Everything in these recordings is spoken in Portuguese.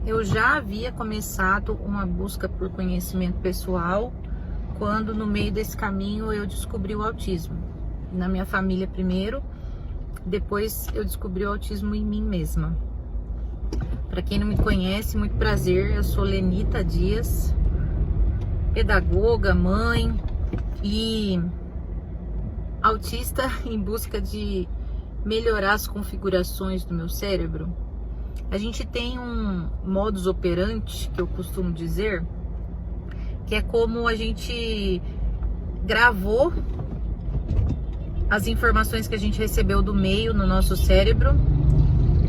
Eu já havia começado uma busca por conhecimento pessoal quando no meio desse caminho eu descobri o autismo. Na minha família primeiro, depois eu descobri o autismo em mim mesma. Para quem não me conhece, muito prazer, eu sou Lenita Dias, pedagoga, mãe e autista em busca de melhorar as configurações do meu cérebro. A gente tem um modus operandi, que eu costumo dizer, que é como a gente gravou as informações que a gente recebeu do meio no nosso cérebro,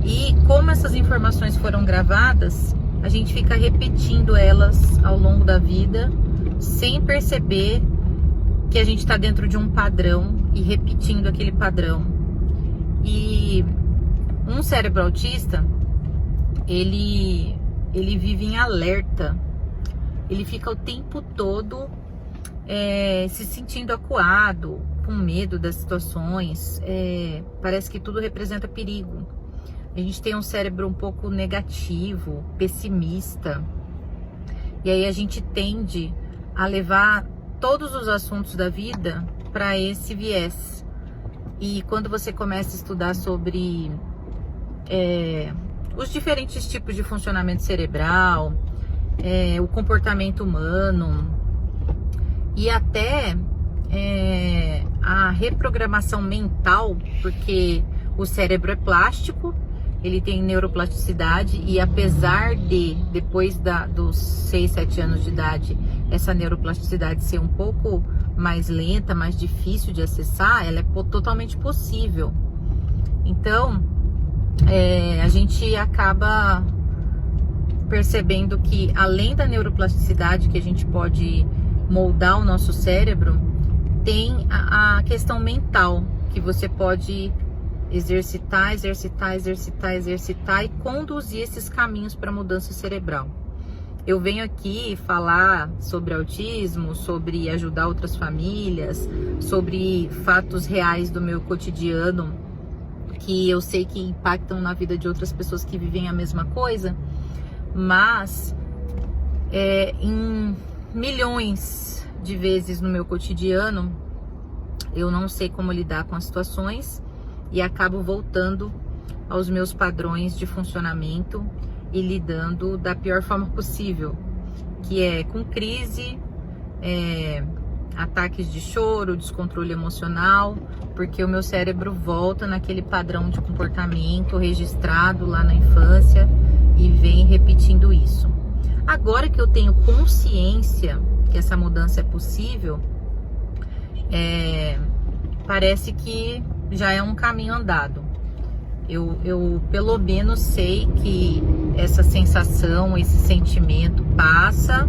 e como essas informações foram gravadas, a gente fica repetindo elas ao longo da vida, sem perceber que a gente está dentro de um padrão e repetindo aquele padrão. E um cérebro autista, ele vive em alerta, ele fica o tempo todo se sentindo acuado, com medo das situações, parece que tudo representa perigo. A gente tem um cérebro um pouco negativo, pessimista, e aí a gente tende a levar todos os assuntos da vida para esse viés. E quando você começa a estudar sobre os diferentes tipos de funcionamento cerebral, o comportamento humano e até a reprogramação mental, porque o cérebro é plástico, ele tem neuroplasticidade, e apesar de, depois dos 6, 7 anos de idade, essa neuroplasticidade ser um pouco mais lenta, mais difícil de acessar, ela é totalmente possível. Então, a gente acaba percebendo que, além da neuroplasticidade, que a gente pode moldar o nosso cérebro, tem a questão mental, que você pode exercitar e conduzir esses caminhos para mudança cerebral. Eu venho aqui falar sobre autismo, sobre ajudar outras famílias, sobre fatos reais do meu cotidiano, que eu sei que impactam na vida de outras pessoas que vivem a mesma coisa, mas em milhões de vezes no meu cotidiano eu não sei como lidar com as situações e acabo voltando aos meus padrões de funcionamento e lidando da pior forma possível, que é com crise, ataques de choro, descontrole emocional, porque o meu cérebro volta naquele padrão de comportamento registrado lá na infância e vem repetindo isso. Agora que eu tenho consciência que essa mudança é possível, parece que já é um caminho andado. Eu pelo menos sei que essa sensação, esse sentimento passa,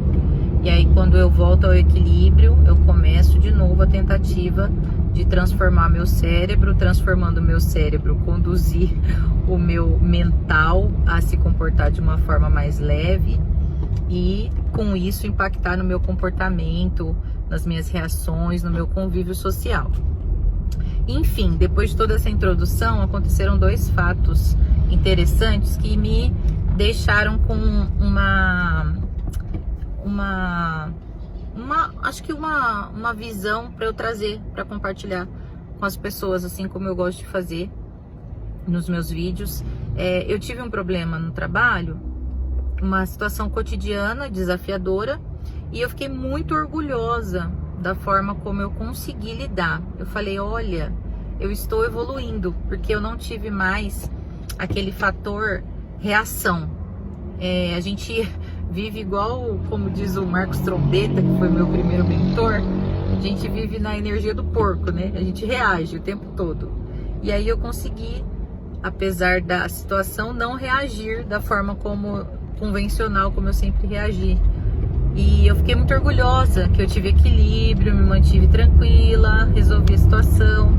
e aí quando eu volto ao equilíbrio, eu começo de novo a tentativa de transformar meu cérebro, transformando meu cérebro, conduzir o meu mental a se comportar de uma forma mais leve e com isso impactar no meu comportamento, nas minhas reações, no meu convívio social. Enfim, depois de toda essa introdução, aconteceram 2 fatos interessantes que me deixaram com acho que uma visão para eu trazer, para compartilhar com as pessoas, assim como eu gosto de fazer nos meus vídeos. Eu tive um problema no trabalho, uma situação cotidiana, desafiadora, e eu fiquei muito orgulhosa da forma como eu consegui lidar. Eu falei, olha, eu estou evoluindo, porque eu não tive mais aquele fator reação. A gente vive igual, como diz o Marcos Trombetta, que foi meu primeiro mentor, a gente vive na energia do porco, né? A gente reage o tempo todo. E aí eu consegui, apesar da situação, não reagir da forma convencional, como eu sempre reagi. E eu fiquei muito orgulhosa que eu tive equilíbrio, me mantive tranquila, resolvi a situação,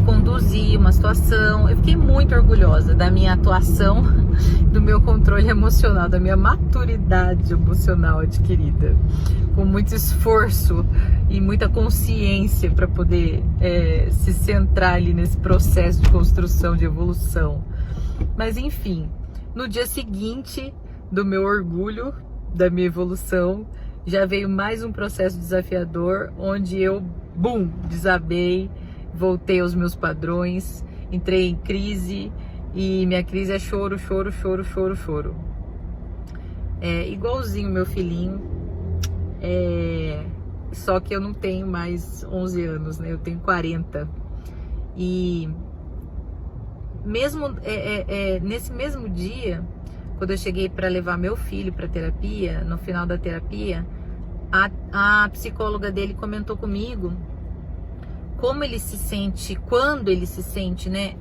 conduzi uma situação. Eu fiquei muito orgulhosa da minha atuação, do meu controle emocional, da minha maturidade emocional adquirida, com muito esforço e muita consciência para poder se centrar ali nesse processo de construção, de evolução. Mas enfim, no dia seguinte do meu orgulho, da minha evolução, já veio mais um processo desafiador, onde eu, desabei, voltei aos meus padrões, entrei em crise, e minha crise é choro, choro, choro, choro, choro. É igualzinho meu filhinho, só que eu não tenho mais 11 anos, né? Eu tenho 40. E mesmo nesse mesmo dia, quando eu cheguei para levar meu filho para terapia, no final da terapia, a psicóloga dele comentou comigo como ele se sente, quando ele se sente, né,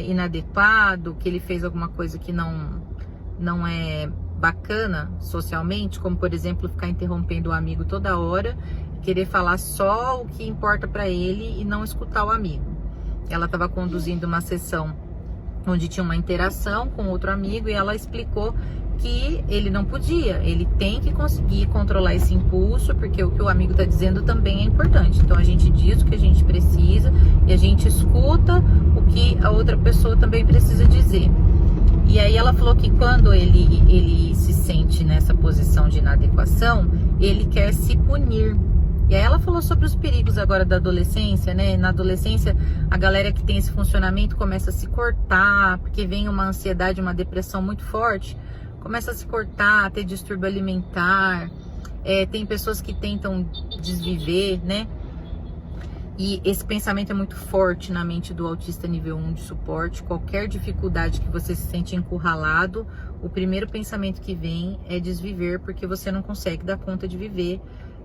inadequado, que ele fez alguma coisa que não é bacana socialmente, como por exemplo ficar interrompendo o amigo toda hora, querer falar só o que importa para ele e não escutar o amigo. Ela estava conduzindo uma sessão onde tinha uma interação com outro amigo e ela explicou que ele não podia, ele tem que conseguir controlar esse impulso, porque o que o amigo está dizendo também é importante. Então a gente diz o que a gente precisa e a gente escuta o que a outra pessoa também precisa dizer. E aí ela falou que quando ele se sente nessa posição de inadequação, ele quer se punir. E aí ela falou sobre os perigos agora da adolescência, né? Na adolescência, a galera que tem esse funcionamento começa a se cortar, porque vem uma ansiedade, uma depressão muito forte, começa a se cortar, a ter distúrbio alimentar, tem pessoas que tentam desviver, né? E esse pensamento é muito forte na mente do autista nível 1 de suporte. Qualquer dificuldade que você se sente encurralado, o primeiro pensamento que vem é desviver, porque você não consegue dar conta de viver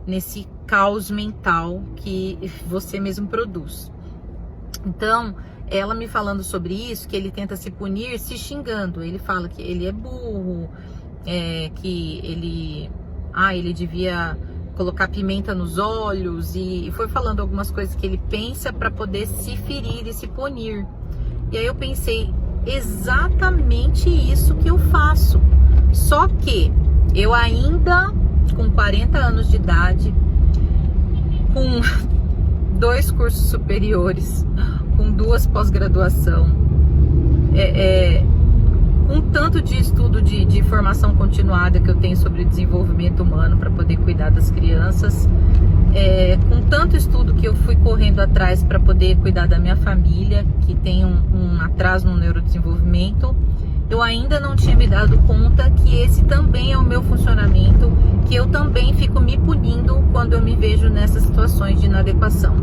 nesse caos mental que você mesmo produz. Então, ela me falando sobre isso, que ele tenta se punir se xingando. Ele fala que ele é burro, que ele devia colocar pimenta nos olhos, e foi falando algumas coisas que ele pensa para poder se ferir e se punir. E aí eu pensei, exatamente isso que eu faço. Só que eu ainda, com 40 anos de idade, com 2 cursos superiores, com 2 pós-graduação, com tanto de estudo de formação continuada que eu tenho sobre desenvolvimento humano para poder cuidar das crianças, com tanto estudo que eu fui correndo atrás para poder cuidar da minha família, que tem um atraso no neurodesenvolvimento, eu ainda não tinha me dado conta que esse também é o meu funcionamento, que eu também fico me punindo quando eu me vejo nessas situações de inadequação.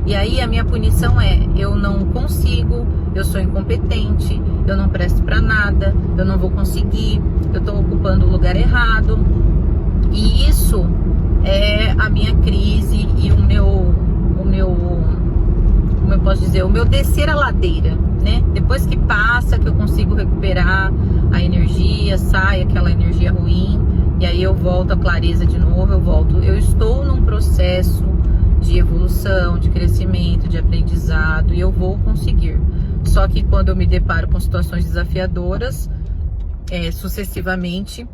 E aí a minha punição eu não consigo, eu sou incompetente, eu não presto pra nada, eu não vou conseguir, eu tô ocupando o lugar errado. E isso é a minha crise e o meu, como eu posso dizer, o meu descer a ladeira, né? Depois que passa, que eu consigo recuperar a energia, sai aquela energia ruim, e aí eu volto à clareza de novo, eu estou num processo de evolução, de crescimento, de aprendizado, e eu vou conseguir. Só que quando eu me deparo com situações desafiadoras, sucessivamente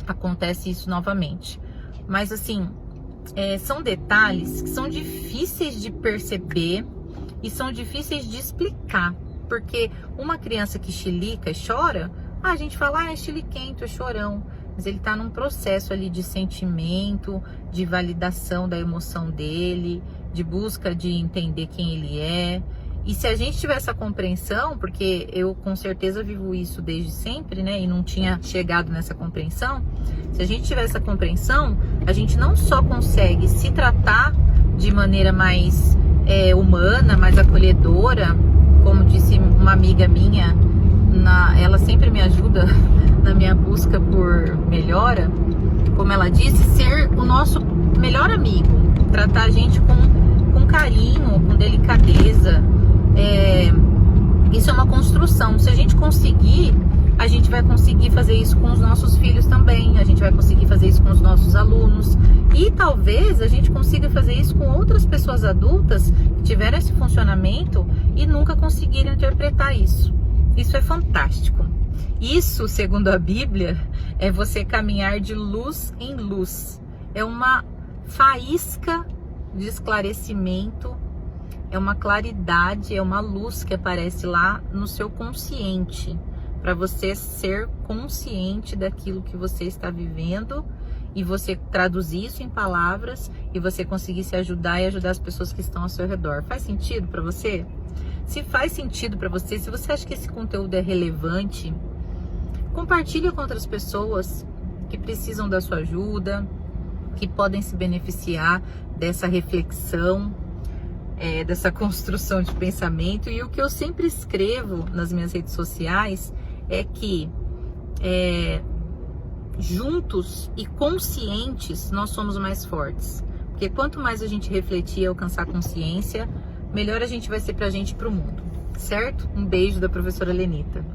acontece isso novamente. Mas assim, são detalhes que são difíceis de perceber e são difíceis de explicar, porque uma criança que chilica e chora, a gente fala, é chiliquento, é chorão, mas ele tá num processo ali de sentimento, de validação da emoção dele, de busca de entender quem ele é. E se a gente tiver essa compreensão, porque eu com certeza vivo isso desde sempre, né, e não tinha chegado nessa compreensão, se a gente tiver essa compreensão, a gente não só consegue se tratar de maneira mais humana, mais acolhedora, como disse uma amiga minha, ela sempre me ajuda na minha busca por melhora, como ela disse, ser o nosso melhor amigo, tratar a gente com carinho, com delicadeza. Isso é uma construção. Se a gente conseguir, a gente vai conseguir fazer isso com os nossos filhos também, a gente vai conseguir fazer isso com os nossos alunos, e talvez a gente consiga fazer isso com outras pessoas adultas que tiveram esse funcionamento e nunca conseguiram interpretar isso. Isso é fantástico. Isso, segundo a Bíblia, é você caminhar de luz em luz. É uma faísca de esclarecimento, é uma claridade, é uma luz que aparece lá no seu consciente, para você ser consciente daquilo que você está vivendo e você traduzir isso em palavras e você conseguir se ajudar e ajudar as pessoas que estão ao seu redor. Faz sentido para você? Se faz sentido para você, se você acha que esse conteúdo é relevante, compartilha com outras pessoas que precisam da sua ajuda, que podem se beneficiar dessa reflexão, dessa construção de pensamento. E o que eu sempre escrevo nas minhas redes sociais é que juntos e conscientes nós somos mais fortes. Porque quanto mais a gente refletir e alcançar consciência, melhor a gente vai ser pra gente e pro mundo, certo? Um beijo da professora Lenita.